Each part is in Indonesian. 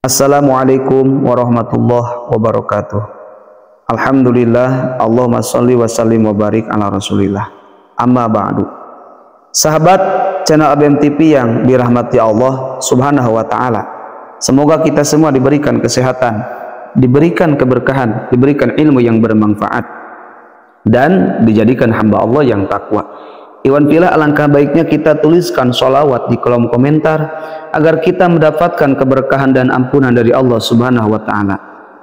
Assalamualaikum warahmatullahi wabarakatuh. Alhamdulillah, Allahumma sholli wa sallim wa barik ala Rasulillah. Amma ba'du. Sahabat channel ABM TV yang dirahmati Allah Subhanahu wa taala. Semoga kita semua diberikan kesehatan, diberikan keberkahan, diberikan ilmu yang bermanfaat dan dijadikan hamba Allah yang takwa. Iwan pilih, alangkah baiknya kita tuliskan sholawat di kolom komentar agar kita mendapatkan keberkahan dan ampunan dari Allah Subhanahu wa taala.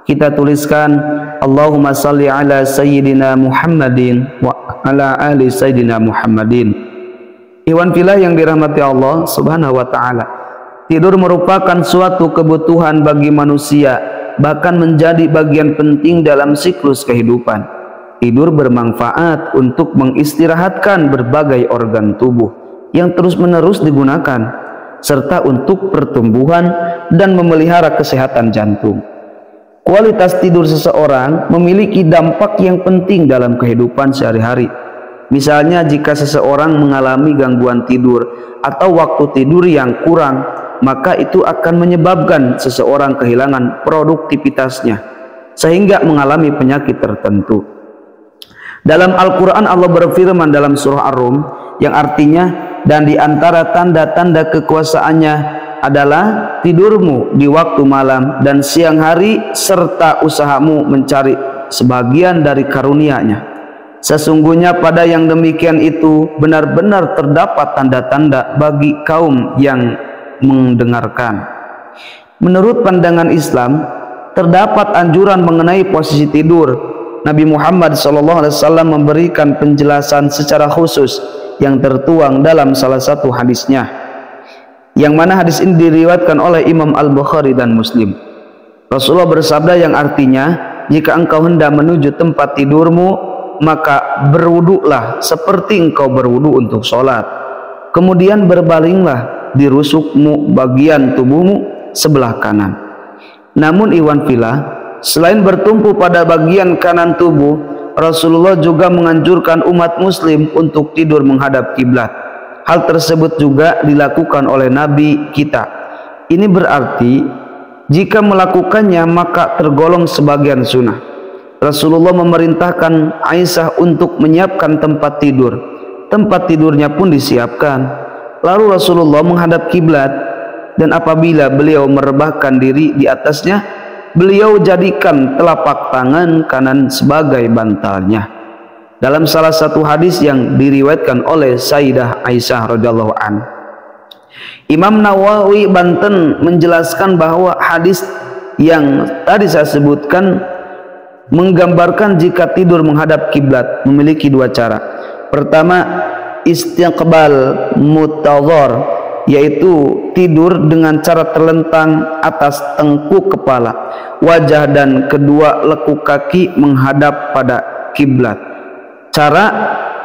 Kita tuliskan Allahumma salli ala sayyidina Muhammadin wa ala ali sayyidina Muhammadin. Iwan pilih yang dirahmati Allah Subhanahu wa taala, tidur merupakan suatu kebutuhan bagi manusia, bahkan menjadi bagian penting dalam siklus kehidupan. Tidur bermanfaat untuk mengistirahatkan berbagai organ tubuh yang terus-menerus digunakan, serta untuk pertumbuhan dan memelihara kesehatan jantung. Kualitas tidur seseorang memiliki dampak yang penting dalam kehidupan sehari-hari. Misalnya, jika seseorang mengalami gangguan tidur atau waktu tidur yang kurang, maka itu akan menyebabkan seseorang kehilangan produktivitasnya sehingga mengalami penyakit tertentu. Dalam Al-Quran Allah berfirman dalam surah Ar-Rum yang artinya, dan di antara tanda-tanda kekuasaannya adalah tidurmu di waktu malam dan siang hari, serta usahamu mencari sebagian dari karunia-Nya. Sesungguhnya pada yang demikian itu benar-benar terdapat tanda-tanda bagi kaum yang mendengarkan. Menurut pandangan Islam, terdapat anjuran mengenai posisi tidur. Nabi Muhammad SAW memberikan penjelasan secara khusus yang tertuang dalam salah satu hadisnya, yang mana hadis ini diriwayatkan oleh Imam Al-Bukhari dan Muslim. Rasulullah bersabda yang artinya, jika engkau hendak menuju tempat tidurmu, maka berwuduklah seperti engkau berwudu untuk sholat, kemudian berbalinglah di rusukmu bagian tubuhmu sebelah kanan. Namun iwan filah, selain bertumpu pada bagian kanan tubuh, Rasulullah juga menganjurkan umat muslim untuk tidur menghadap kiblat. Hal tersebut juga dilakukan oleh Nabi kita. Ini berarti jika melakukannya maka tergolong sebagian sunnah. Rasulullah memerintahkan Aisyah untuk menyiapkan tempat tidur. Tempat tidurnya pun disiapkan. Lalu Rasulullah menghadap kiblat, dan apabila beliau merebahkan diri di atasnya, beliau jadikan telapak tangan kanan sebagai bantalnya. Dalam salah satu hadis yang diriwayatkan oleh Sayyidah Aisyah radhiyallahu an, Imam Nawawi Banten menjelaskan bahwa hadis yang tadi saya sebutkan menggambarkan jika tidur menghadap kiblat memiliki dua cara. Pertama, istiqbal mutadhar, yaitu tidur dengan cara terlentang atas tengkuk kepala, wajah dan kedua lekuk kaki menghadap pada kiblat. Cara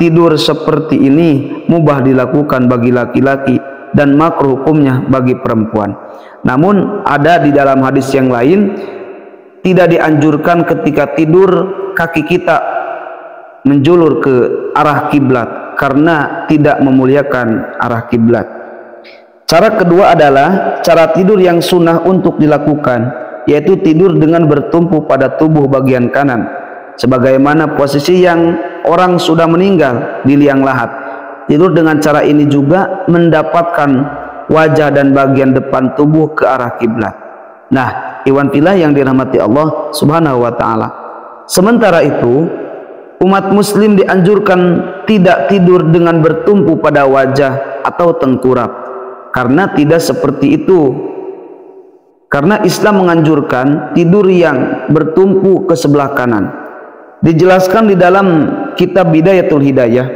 tidur seperti ini mubah dilakukan bagi laki-laki dan makruh hukumnya bagi perempuan. Namun ada di dalam hadis yang lain, tidak dianjurkan ketika tidur kaki kita menjulur ke arah kiblat karena tidak memuliakan arah kiblat. Cara kedua adalah cara tidur yang sunnah untuk dilakukan, yaitu tidur dengan bertumpu pada tubuh bagian kanan, sebagaimana posisi yang orang sudah meninggal di liang lahat. Tidur dengan cara ini juga mendapatkan wajah dan bagian depan tubuh ke arah kiblat. Nah, iwan filah yang dirahmati Allah Subhanahu wa taala. Sementara itu, umat muslim dianjurkan tidak tidur dengan bertumpu pada wajah atau tengkurap, karena tidak seperti itu. Karena Islam menganjurkan tidur yang bertumpu ke sebelah kanan. Dijelaskan di dalam kitab Bidayatul Hidayah,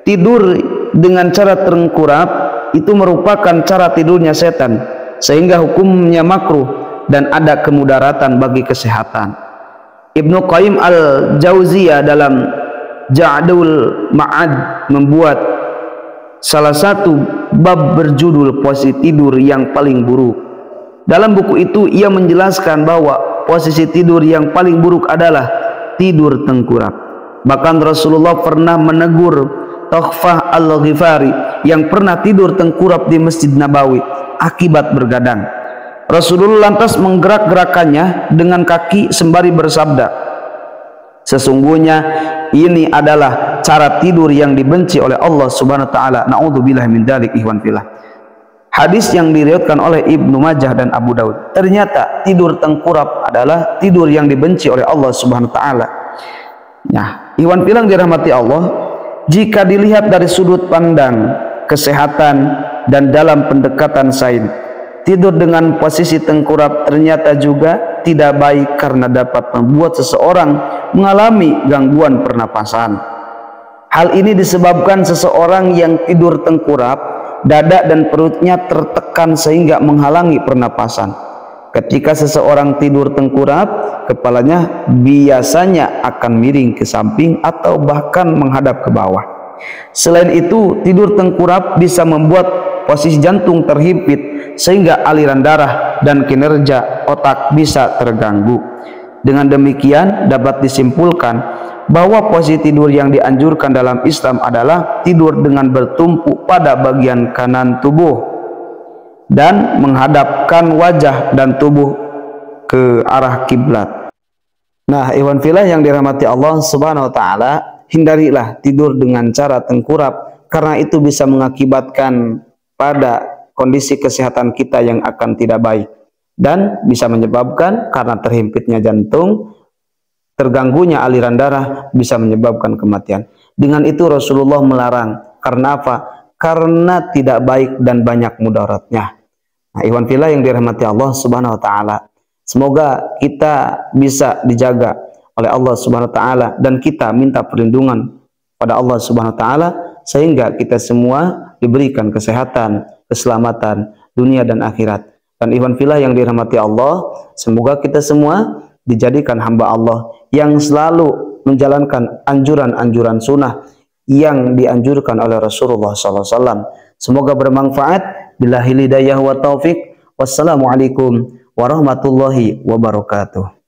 tidur dengan cara tengkurap itu merupakan cara tidurnya setan, sehingga hukumnya makruh dan ada kemudaratan bagi kesehatan. Ibnu Qayyim al-Jauziyah dalam Ja'dul Ma'ad membuat salah satu bab berjudul posisi tidur yang paling buruk. Dalam buku itu ia menjelaskan bahwa posisi tidur yang paling buruk adalah tidur tengkurap. Bahkan Rasulullah pernah menegur Tukhfah al-Ghifari yang pernah tidur tengkurap di Masjid Nabawi akibat bergadang. Rasulullah lantas menggerak-gerakannya dengan kaki sembari bersabda, sesungguhnya ini adalah cara tidur yang dibenci oleh Allah Subhanahu wa taala. Naudzubillah min dzalik, ikhwan fillah. Hadis yang diriwayatkan oleh Ibnu Majah dan Abu Daud. Ternyata tidur tengkurap adalah tidur yang dibenci oleh Allah Subhanahu wa taala. Nah, ikhwan fillah dirahmati Allah, jika dilihat dari sudut pandang kesehatan dan dalam pendekatan sains, tidur dengan posisi tengkurap ternyata juga tidak baik karena dapat membuat seseorang mengalami gangguan pernapasan. Hal ini disebabkan seseorang yang tidur tengkurap, dada dan perutnya tertekan sehingga menghalangi pernapasan. Ketika seseorang tidur tengkurap, kepalanya biasanya akan miring ke samping atau bahkan menghadap ke bawah. Selain itu, tidur tengkurap bisa membuat posisi jantung terhimpit sehingga aliran darah dan kinerja otak bisa terganggu. Dengan demikian dapat disimpulkan bahwa posisi tidur yang dianjurkan dalam Islam adalah tidur dengan bertumpu pada bagian kanan tubuh dan menghadapkan wajah dan tubuh ke arah kiblat. Nah, ikhwan fillah yang dirahmati Allah Subhanahu wa taala, hindarilah tidur dengan cara tengkurap karena itu bisa mengakibatkan pada kondisi kesehatan kita yang akan tidak baik dan bisa menyebabkan karena terhimpitnya jantung, terganggunya aliran darah, bisa menyebabkan kematian. Dengan itu Rasulullah melarang. Karena apa? Karena tidak baik dan banyak mudaratnya. Nah, ikhwan fillah yang dirahmati Allah Subhanahu wa taala, semoga kita bisa dijaga oleh Allah Subhanahu wa taala dan kita minta perlindungan pada Allah Subhanahu wa taala sehingga kita semua diberikan kesehatan, keselamatan dunia dan akhirat. Dan ikhwan fillah yang dirahmati Allah, semoga kita semua dijadikan hamba Allah yang selalu menjalankan anjuran-anjuran sunnah yang dianjurkan oleh Rasulullah SAW. Semoga bermanfaat. Billahi hidayah wa taufik. Wassalamualaikum warahmatullahi wabarakatuh.